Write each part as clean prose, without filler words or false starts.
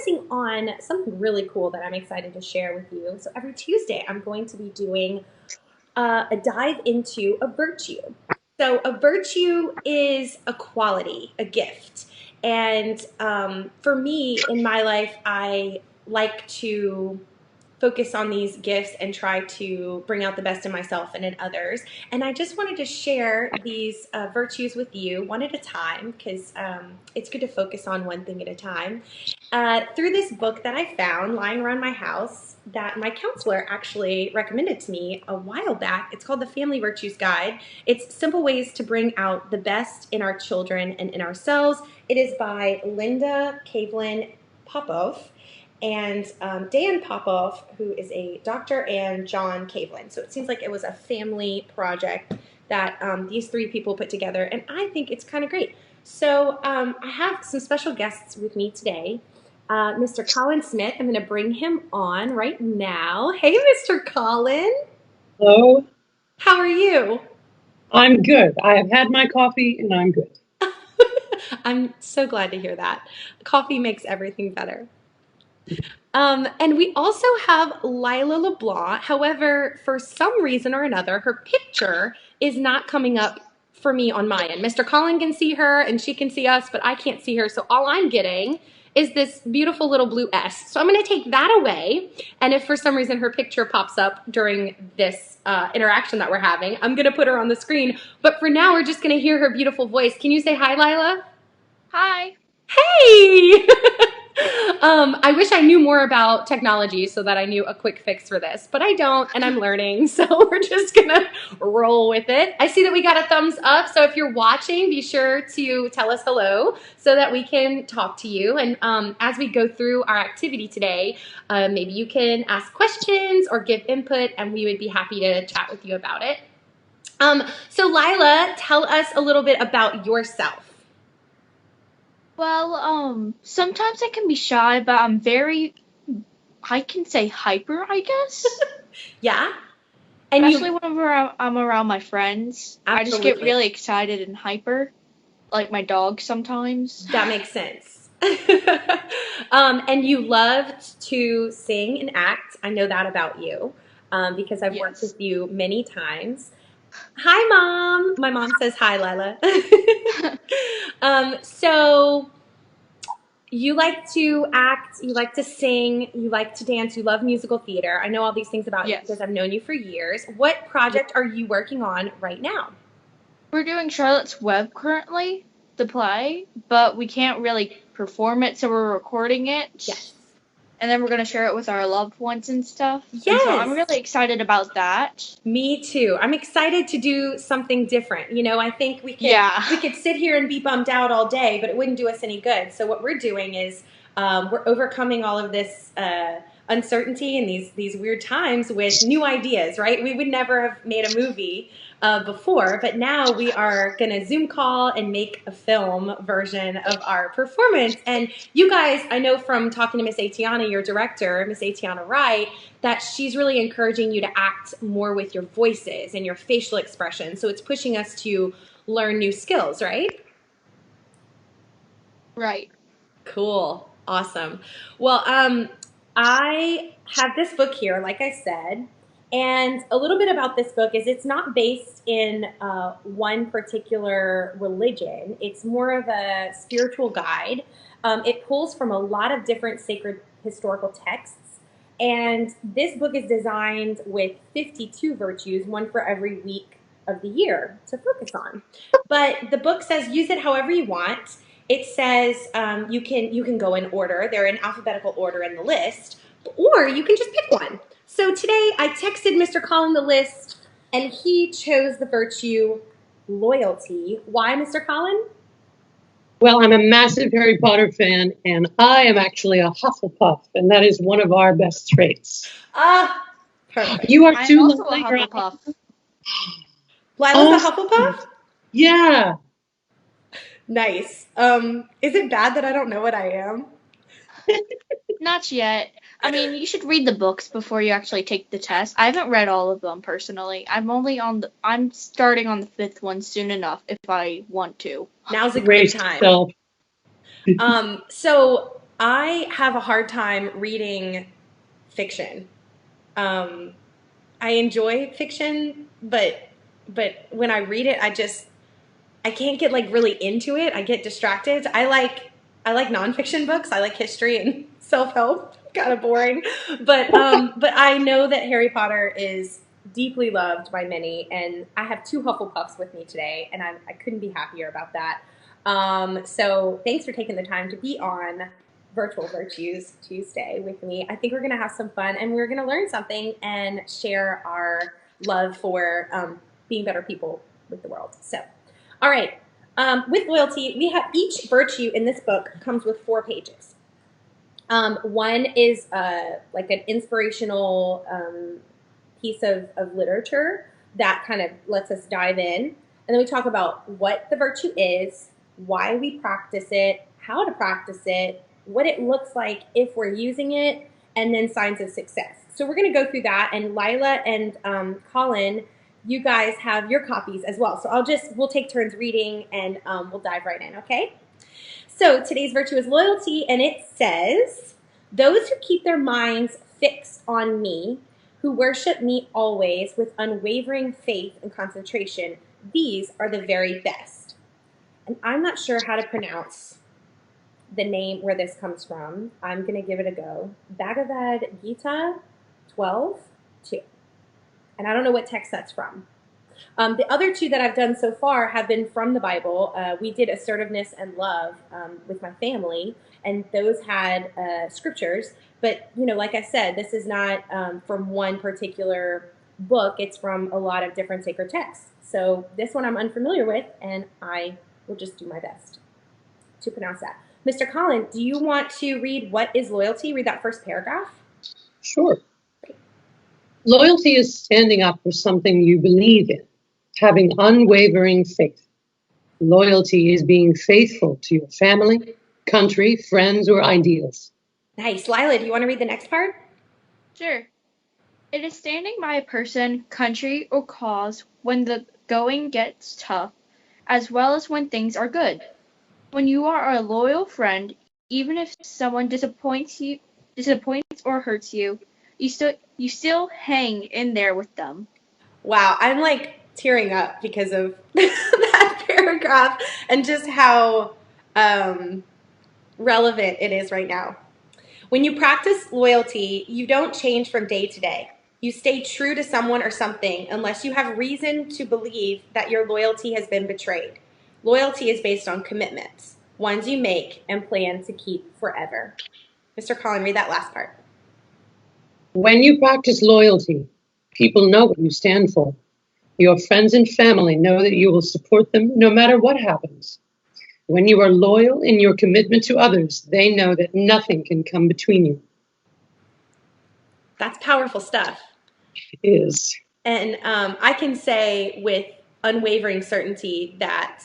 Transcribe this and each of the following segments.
focusing on something really cool that I'm excited to share with you. So every Tuesday, I'm going to be doing a dive into a virtue. So a virtue is a quality, a gift. And for me, in my life, I like to focus on these gifts and try to bring out the best in myself and in others. And I just wanted to share these virtues with you one at a time because it's good to focus on one thing at a time. Through this book that I found lying around my house that my counselor actually recommended to me a while back. It's called The Family Virtues Guide. It's simple ways to bring out the best in our children and in ourselves. It is by Linda Kavelin Popov and Dan Popoff, who is a doctor, and John Kavelin. So it seems like it was a family project that these three people put together, and I think it's kind of great. So I have some special guests with me today. Mr. Colin Smith, I'm going to bring him on right now. Hey, Mr. Colin. Hello. How are you? I'm good. I have had my coffee and I'm good. I'm so glad to hear that. Coffee makes everything better. And we also have Lila LeBlanc. However, for some reason or another, her picture is not coming up for me on my end. Mr. Colin can see her and she can see us, but I can't see her. So all I'm getting is this beautiful little blue S. So I'm going to take that away. And if for some reason her picture pops up during this interaction that we're having, I'm going to put her on the screen. But for now, we're just going to hear her beautiful voice. Can you say hi, Lila? Hi. Hey! I wish I knew more about technology so that I knew a quick fix for this, but I don't, and I'm learning, so we're just gonna roll with it. I see that we got a thumbs up, so if you're watching, be sure to tell us hello so that we can talk to you. And as we go through our activity today, maybe you can ask questions or give input, and we would be happy to chat with you about it. So Lila, tell us a little bit about yourself. Well, sometimes I can be shy, but I can say hyper, I guess. Yeah? And Especially whenever I'm around my friends. Absolutely. I just get really excited and hyper, like my dog sometimes. That makes sense. And you loved to sing and act. I know that about you because I've worked with you many times. Hi, Mom. My mom says hi, Lila. So you like to act, you like to sing, you like to dance, you love musical theater. I know all these things about you because I've known you for years. What project are you working on right now? We're doing Charlotte's Web currently, the play, but we can't really perform it, so we're recording it. Yes. And then we're going to share it with our loved ones and stuff. Yes. And so I'm really excited about that. Me too. I'm excited to do something different. You know, I think we could sit here and be bummed out all day, but it wouldn't do us any good. So what we're doing is we're overcoming all of this uncertainty and these weird times with new ideas, right? We would never have made a movie before, but now we are going to Zoom call and make a film version of our performance. And you guys, I know from talking to Miss Atiana, your director, Miss Atiana Wright, that she's really encouraging you to act more with your voices and your facial expression. So it's pushing us to learn new skills, right? Right. Cool. Awesome. Well, I have this book here, like I said, and a little bit about this book is it's not based in one particular religion. It's more of a spiritual guide. It pulls from a lot of different sacred historical texts. And this book is designed with 52 virtues, one for every week of the year to focus on. But the book says use it however you want. It says you can go in order. They're in alphabetical order in the list, or you can just pick one. So today I texted Mr. Colin the list, and he chose the virtue loyalty. Why, Mr. Colin? Well, I'm a massive Harry Potter fan, and I am actually a Hufflepuff, and that is one of our best traits. Perfect. You are too. I'm also a Hufflepuff. Lila's a Hufflepuff? Yeah. Nice. Is it bad that I don't know what I am? Not yet. I mean, you should read the books before you actually take the test. I haven't read all of them personally. I'm starting on the 5th one soon enough if I want to. Now's a great time. So I have a hard time reading fiction. Um, I enjoy fiction, but when I read it, I can't get like really into it. I get distracted. I like nonfiction books. I like history and self-help. Kind of boring, but I know that Harry Potter is deeply loved by many, and I have two Hufflepuffs with me today, and I couldn't be happier about that. So thanks for taking the time to be on Virtual Virtues Tuesday with me. I think we're gonna have some fun, and we're gonna learn something and share our love for being better people with the world. So. All right. With loyalty, we have each virtue in this book comes with 4 pages. One is like an inspirational piece of literature that kind of lets us dive in. And then we talk about what the virtue is, why we practice it, how to practice it, what it looks like if we're using it, and then signs of success. So we're going to go through that. And Lila and Colin, you guys have your copies as well. So we'll take turns reading and we'll dive right in, okay? So today's virtue is loyalty, and it says, those who keep their minds fixed on me, who worship me always with unwavering faith and concentration, these are the very best. And I'm not sure how to pronounce the name where this comes from. I'm going to give it a go. Bhagavad Gita 12:2. And I don't know what text that's from. The other 2 that I've done so far have been from the Bible. We did assertiveness and love with my family, and those had scriptures. But, like I said, this is not from one particular book. It's from a lot of different sacred texts. So this one I'm unfamiliar with, and I will just do my best to pronounce that. Mr. Colin, do you want to read what is loyalty? Read that first paragraph. Sure. Loyalty is standing up for something you believe in, having unwavering faith. Loyalty is being faithful to your family, country, friends, or ideals. Nice. Lila, do you want to read the next part? Sure. It is standing by a person, country, or cause when the going gets tough, as well as when things are good. When you are a loyal friend, even if someone disappoints or hurts you, you still hang in there with them. Wow, I'm like tearing up because of that paragraph and just how relevant it is right now. When you practice loyalty, you don't change from day to day. You stay true to someone or something unless you have reason to believe that your loyalty has been betrayed. Loyalty is based on commitments, ones you make and plan to keep forever. Mr. Colin, read that last part. When you practice loyalty, people know what you stand for. Your friends and family know that you will support them no matter what happens. When you are loyal in your commitment to others, they know that nothing can come between you. That's powerful stuff. It is. And I can say with unwavering certainty that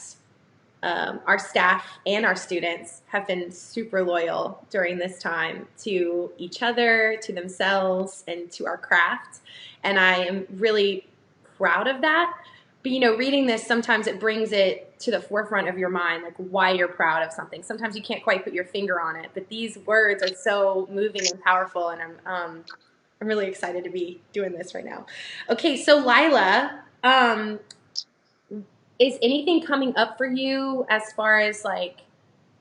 our staff and our students have been super loyal during this time to each other, to themselves, and to our craft. And I am really proud of that. But, reading this, sometimes it brings it to the forefront of your mind, like why you're proud of something. Sometimes you can't quite put your finger on it, but these words are so moving and powerful, and I'm really excited to be doing this right now. Okay, so Lila, is anything coming up for you as far as like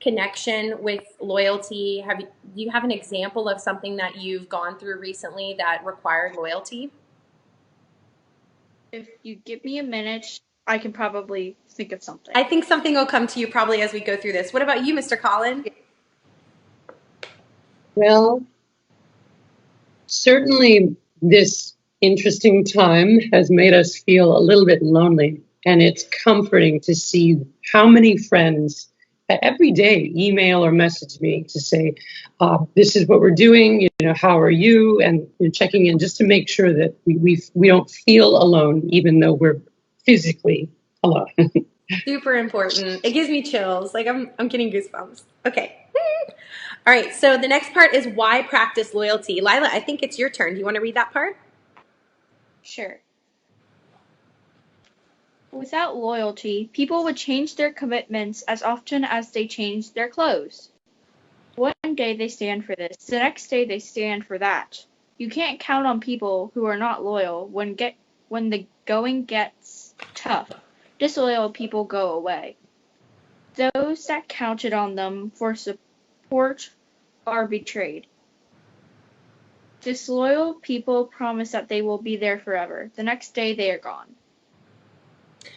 connection with loyalty? Do you have an example of something that you've gone through recently that required loyalty? If you give me a minute, I can probably think of something. I think something will come to you probably as we go through this. What about you, Mr. Colin? Well, certainly this interesting time has made us feel a little bit lonely, and it's comforting to see how many friends every day email or message me to say, this is what we're doing, how are you, and checking in just to make sure that we don't feel alone, even though we're physically alone. Super important. It gives me chills. Like I'm getting goosebumps. Okay. All right. So the next part is why practice loyalty. Lila, I think it's your turn. Do you want to read that part? Sure. Without loyalty, people would change their commitments as often as they changed their clothes. One day they stand for this, the next day they stand for that. You can't count on people who are not loyal when the going gets tough. Disloyal people go away. Those that counted on them for support are betrayed. Disloyal people promise that they will be there forever. The next day they are gone.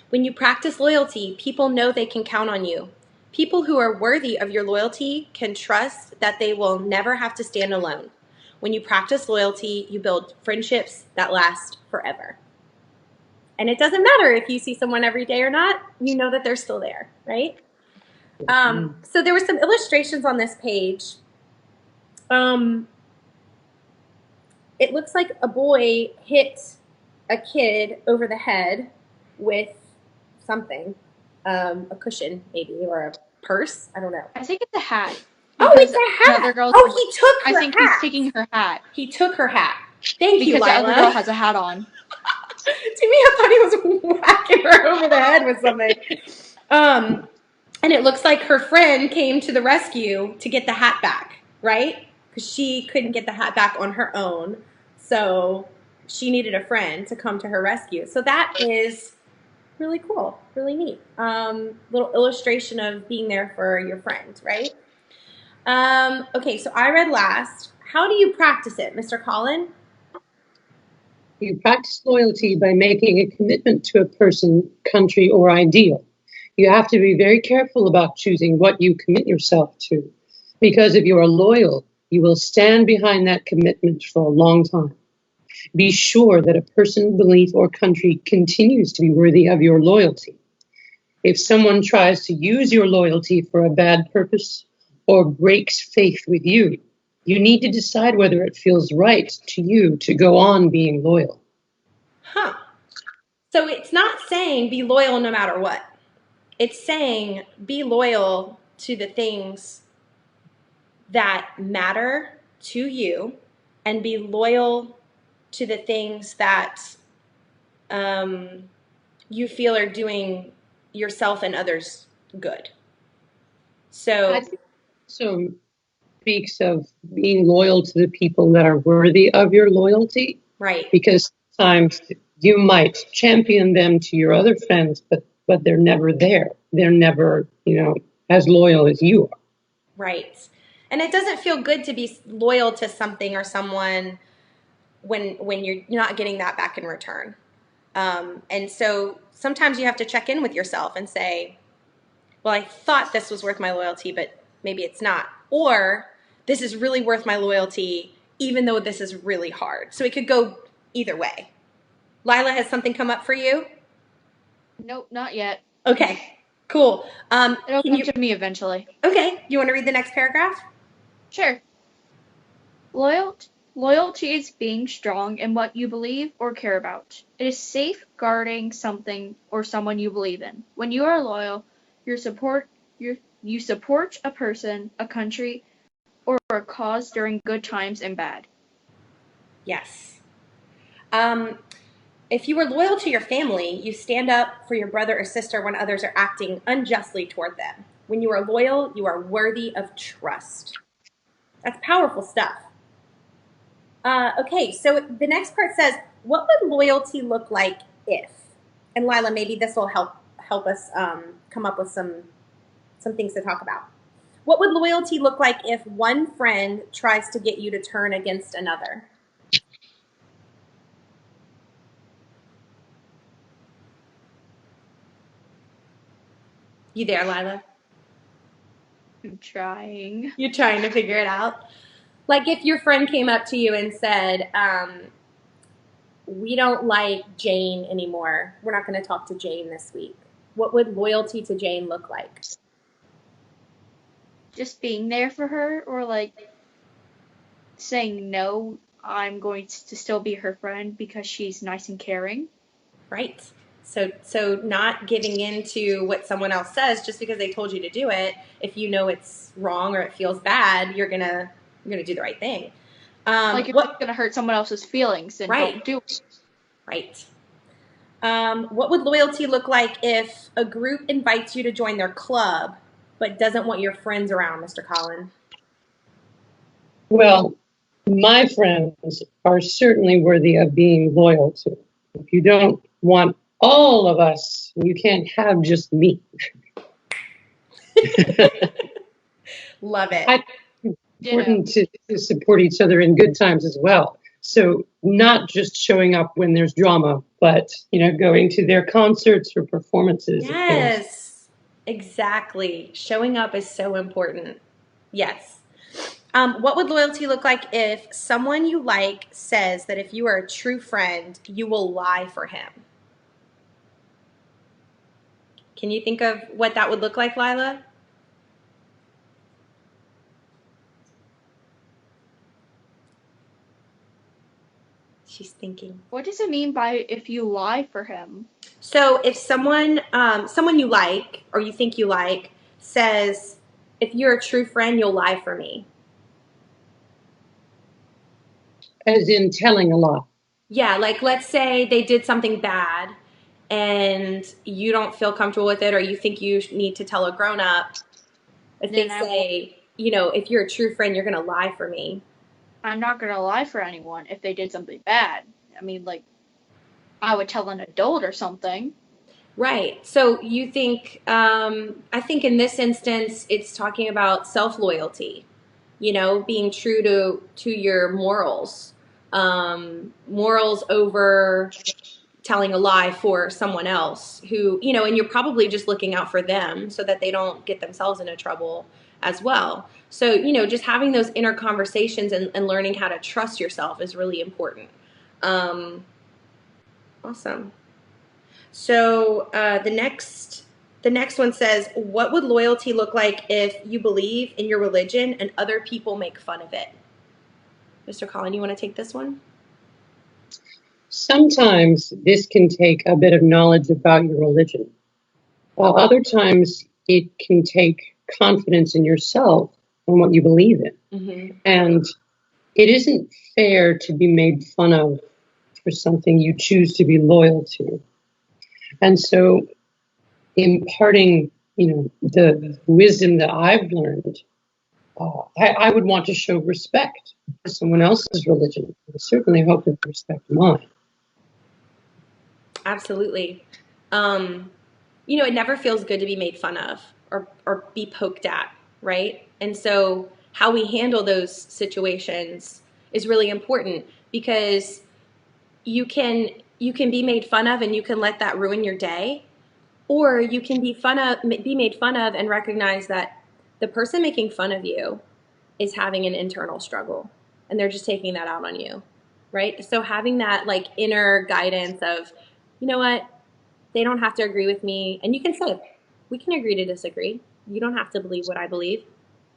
When you practice loyalty, people know they can count on you. People who are worthy of your loyalty can trust that they will never have to stand alone. When you practice loyalty, you build friendships that last forever. And it doesn't matter if you see someone every day or not, you know that they're still there, right? So there were some illustrations on this page. It looks like a boy hit a kid over the head with something, a cushion maybe, or a purse. I don't know. I think it's a hat. Oh, it's a hat. He took her I think hat. He's taking her hat. He took her hat. Thank you, Lila. Because the other girl has a hat on. To me, I thought he was whacking her over the head with something. And it looks like her friend came to the rescue to get the hat back, right? Because she couldn't get the hat back on her own. So she needed a friend to come to her rescue. So that is really cool, really neat. Little illustration of being there for your friend, right? Okay, so I read last. How do you practice it, Mr. Colin? You practice loyalty by making a commitment to a person, country, or ideal. You have to be very careful about choosing what you commit yourself to, because if you are loyal, you will stand behind that commitment for a long time. Be sure that a person, belief, or country continues to be worthy of your loyalty. If someone tries to use your loyalty for a bad purpose or breaks faith with you, you need to decide whether it feels right to you to go on being loyal. Huh. So it's not saying be loyal no matter what. It's saying be loyal to the things that matter to you and be loyal to the things that you feel are doing yourself and others good. So I think so speaks of being loyal to the people that are worthy of your loyalty. right. Because sometimes you might champion them to your other friends, but they're never there. They're never, as loyal as you are. Right. And it doesn't feel good to be loyal to something or someone when you're not getting that back in return. And so sometimes you have to check in with yourself and say, well, I thought this was worth my loyalty, but maybe it's not. Or this is really worth my loyalty, even though this is really hard. So it could go either way. Lila, has something come up for you? Nope, not yet. Okay, cool. It'll come to me eventually. Okay, you want to read the next paragraph? Sure. Loyalty is being strong in what you believe or care about. It is safeguarding something or someone you believe in. When you are loyal, you support a person, a country, or a cause during good times and bad. Yes. If you are loyal to your family, you stand up for your brother or sister when others are acting unjustly toward them. When you are loyal, you are worthy of trust. That's powerful stuff. Okay, so the next part says, what would loyalty look like if? And Lila, maybe this will help us come up with some things to talk about. What would loyalty look like if one friend tries to get you to turn against another? You there, Lila? I'm trying. You're trying to figure it out? Like if your friend came up to you and said, we don't like Jane anymore. We're not going to talk to Jane this week. What would loyalty to Jane look like? Just being there for her, or like saying no, I'm going to still be her friend because she's nice and caring. Right. So not giving in to what someone else says just because they told you to do it. If you know it's wrong or it feels bad, you're gonna do the right thing. Like if it's gonna hurt someone else's feelings, then don't do it. Right. What would loyalty look like if a group invites you to join their club but doesn't want your friends around, Mr. Colin? Well, my friends are certainly worthy of being loyal to. If you don't want all of us, you can't have just me. Love it. It's important to support each other in good times as well. So not just showing up when there's drama, but going to their concerts or performances. Yes, exactly. Showing up is so important. Yes. What would loyalty look like if someone you like says that if you are a true friend, you will lie for him? Can you think of what that would look like, Lila? She's thinking. What does it mean by if you lie for him? So if someone you like or you think you like says, if you're a true friend, you'll lie for me. As in telling a lie. Yeah, like let's say they did something bad and you don't feel comfortable with it or you think you need to tell a grown up. If they say, if you're a true friend, you're going to lie for me. I'm not going to lie for anyone if they did something bad. I mean, like, I would tell an adult or something. Right. So you think, I think in this instance, it's talking about self-loyalty, being true to your morals, morals over telling a lie for someone else who, and you're probably just looking out for them so that they don't get themselves into trouble as well. So, just having those inner conversations and learning how to trust yourself is really important. Awesome. So the next one says, what would loyalty look like if you believe in your religion and other people make fun of it? Mr. Colin, you want to take this one? Sometimes this can take a bit of knowledge about your religion, while other times it can take confidence in yourself and what you believe in. Mm-hmm. And it isn't fair to be made fun of for something you choose to be loyal to. And so imparting, the wisdom that I've learned, I would want to show respect for someone else's religion. I certainly hope to respect mine. Absolutely. It never feels good to be made fun of or be poked at, right? And so how we handle those situations is really important because you can be made fun of and you can let that ruin your day, or you can be made fun of and recognize that the person making fun of you is having an internal struggle and they're just taking that out on you, right? So having that like inner guidance of, you know what, they don't have to agree with me, and you can say, we can agree to disagree. You don't have to believe what I believe,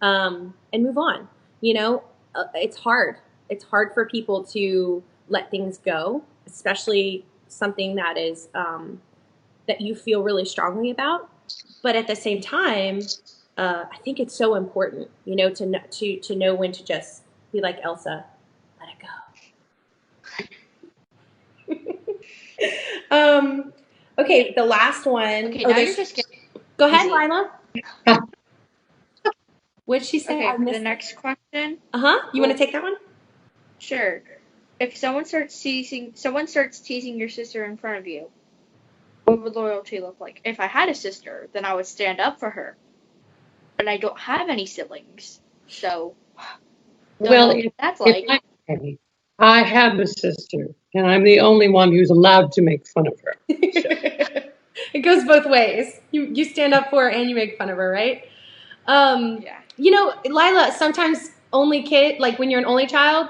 and move on. It's hard. It's hard for people to let things go, especially something that is that you feel really strongly about. But at the same time, I think it's so important, to know when to just be like Elsa, let it go. Okay, the last one. Okay, now you're just getting Go ahead, Lila. What'd she say? Okay, the next question. You want to take that one? Sure. If someone starts teasing your sister in front of you, what would loyalty look like? If I had a sister, then I would stand up for her. But I don't have any siblings, so Well, that's like. I have a sister, and I'm the only one who's allowed to make fun of her. So. It goes both ways. You stand up for her and you make fun of her, right? Yeah. Lila, sometimes like when you're an only child,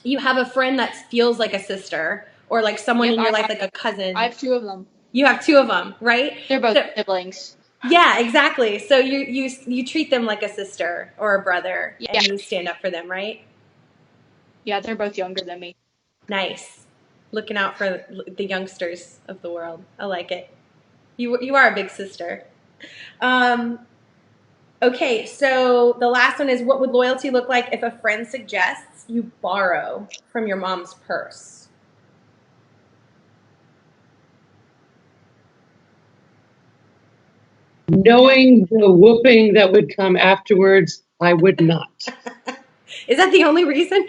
you have a friend that feels like a sister or like someone in your life, like a cousin. I have two of them. You have two of them, right? They're both siblings. Yeah, exactly. So you treat them like a sister or a brother, and you stand up for them, right? Yeah, they're both younger than me. Nice. Looking out for the youngsters of the world. I like it. You are a big sister. Okay, so the last one is, what would loyalty look like if a friend suggests you borrow from your mom's purse? Knowing the whooping that would come afterwards, I would not. Is that the only reason?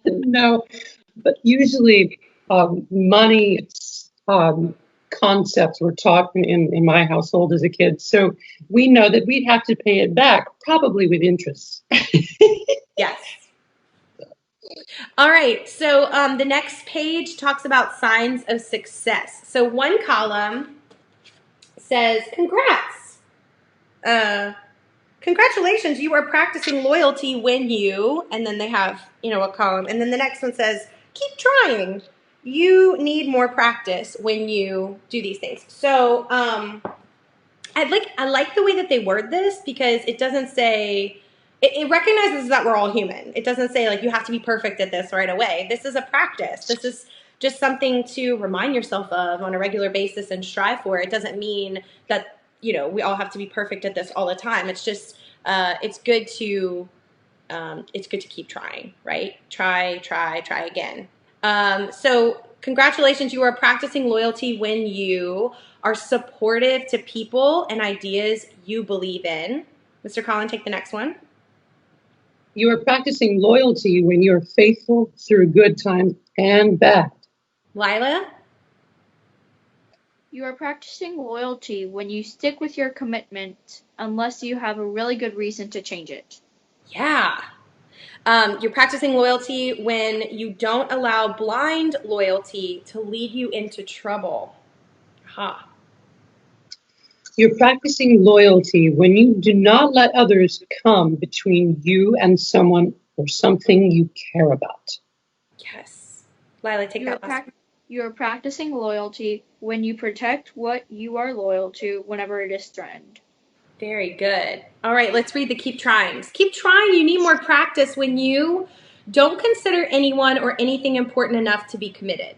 No, but usually money concepts were taught in my household as a kid. So we know that we'd have to pay it back, probably with interest. Yes. All right. So the next page talks about signs of success. So one column says, congrats. Congratulations, you are practicing loyalty when you, and then they have, a column. And then the next one says, keep trying. You need more practice when you do these things. So I like the way that they word this, because it doesn't say, it recognizes that we're all human. It doesn't say like you have to be perfect at this right away. This is a practice. This is just something to remind yourself of on a regular basis and strive for. It doesn't mean that we all have to be perfect at this all the time. It's just it's good to keep trying, right? Try again. So congratulations, you are practicing loyalty when you are supportive to people and ideas you believe in. Mr. Colin, take the next one. You are practicing loyalty when you're faithful through good times and bad. Lila? You are practicing loyalty when you stick with your commitment unless you have a really good reason to change it. Yeah. You're practicing loyalty when you don't allow blind loyalty to lead you into trouble. Ha. You're practicing loyalty when you do not let others come between you and someone or something you care about. Yes. Lila, take that last one. You are practicing loyalty when you protect what you are loyal to whenever it is threatened. Very good. All right, let's read the keep trying. Keep trying. You need more practice when you don't consider anyone or anything important enough to be committed.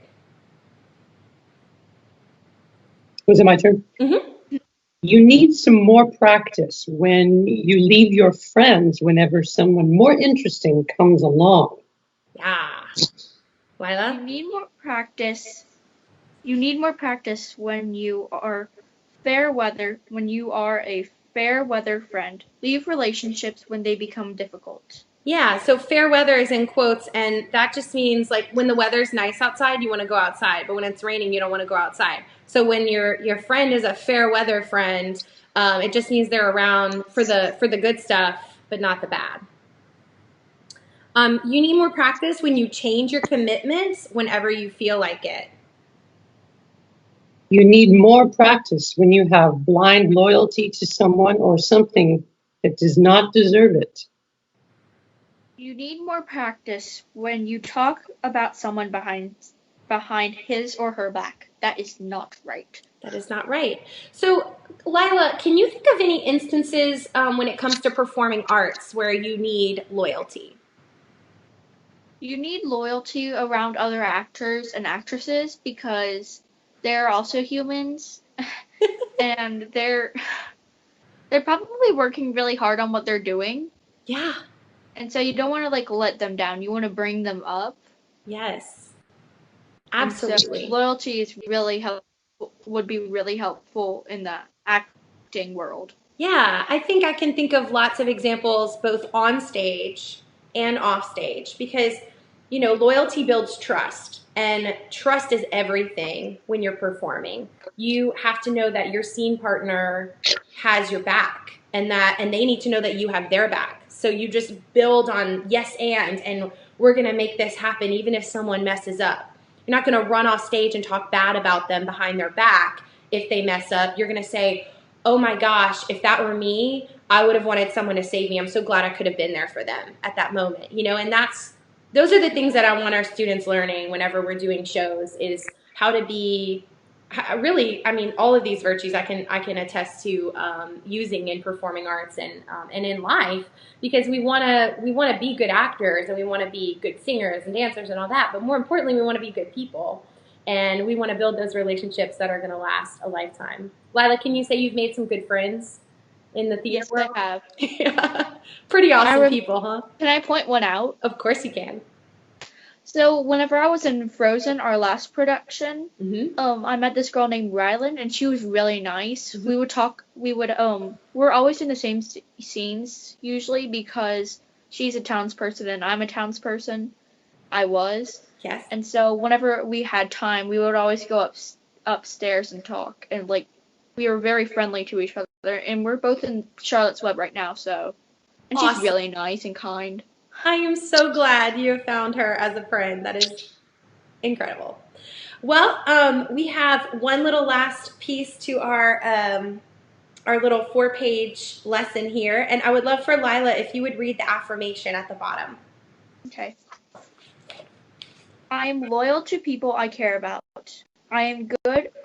Was it my turn? Mm-hmm. You need some more practice when you leave your friends whenever someone more interesting comes along. Yeah. Lila? You need more practice. You need more practice when you are when you are a fair weather friend. Leave relationships when they become difficult. Yeah, so fair weather is in quotes, and that just means like when the weather's nice outside, you want to go outside, but when it's raining, you don't want to go outside. So when your friend is a fair weather friend, it just means they're around for the good stuff, but not the bad. You need more practice when you change your commitments whenever you feel like it. You need more practice when you have blind loyalty to someone or something that does not deserve it. You need more practice when you talk about someone behind his or her back. That is not right. That is not right. So, Lila, can you think of any instances when it comes to performing arts where you need loyalty? You need loyalty around other actors and actresses because they're also humans and they're probably working really hard on what they're doing. Yeah. And so you don't want to like let them down. You want to bring them up. Yes. Absolutely. Absolutely. So loyalty is would be really helpful in the acting world. Yeah, I think I can think of lots of examples both on stage and off stage because, loyalty builds trust, and trust is everything when you're performing. You have to know that your scene partner has your back and they need to know that you have their back. So you just build on yes and we're going to make this happen even if someone messes up. You're not going to run off stage and talk bad about them behind their back if they mess up. You're going to say, oh my gosh, if that were me, I would have wanted someone to save me. I'm so glad I could have been there for them at that moment, and those are the things that I want our students learning whenever we're doing shows is how to be really, all of these virtues I can attest to using in performing arts and in life because we want to be good actors and we want to be good singers and dancers and all that, but more importantly, we want to be good people. And we want to build those relationships that are going to last a lifetime. Lila, can you say you've made some good friends in the theater world? Yes, I have. Yeah. Pretty awesome people, huh? Can I point one out? Of course you can. So whenever I was in Frozen, our last production, Mm-hmm. I met this girl named Rylan, and she was really nice. Mm-hmm. We're always in the same scenes usually because she's a townsperson and I'm a townsperson. I was. Yes. And so whenever we had time, we would always go upstairs and talk. And, like, we were very friendly to each other. And we're both in Charlotte's Web right now, so. And she's Awesome. really nice and kind. I am so glad you have found her as a friend. That is incredible. Well, we have one little last piece to our little 4-page lesson here, and I would love for Lila if you would read the affirmation at the bottom. Okay. I am loyal to people I care about. I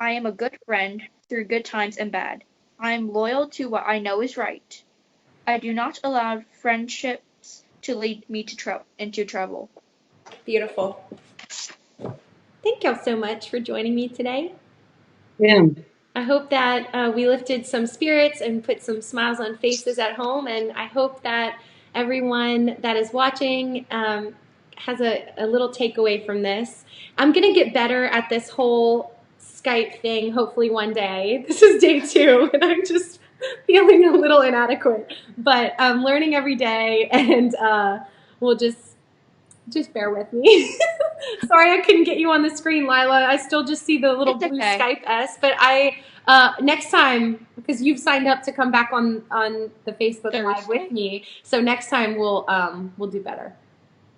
am a good friend through good times and bad. I am loyal to what I know is right. I do not allow friendships to lead me into trouble. Beautiful. Thank y'all so much for joining me today. Yeah. I hope that we lifted some spirits and put some smiles on faces at home, and I hope that everyone that is watching has a little takeaway from this. I'm going to get better at this whole Skype thing, hopefully one day. This is day 2, and I'm just feeling a little inadequate, but I'm learning every day, and we'll just bear with me. Sorry I couldn't get you on the screen, Lila. I still just see the little blue Skype S, but I next time, because you've signed up to come back on the Facebook Live with me, so next time we'll do better.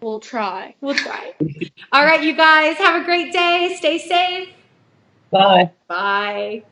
We'll try. All right, you guys, have a great day. Stay safe. Bye. Bye.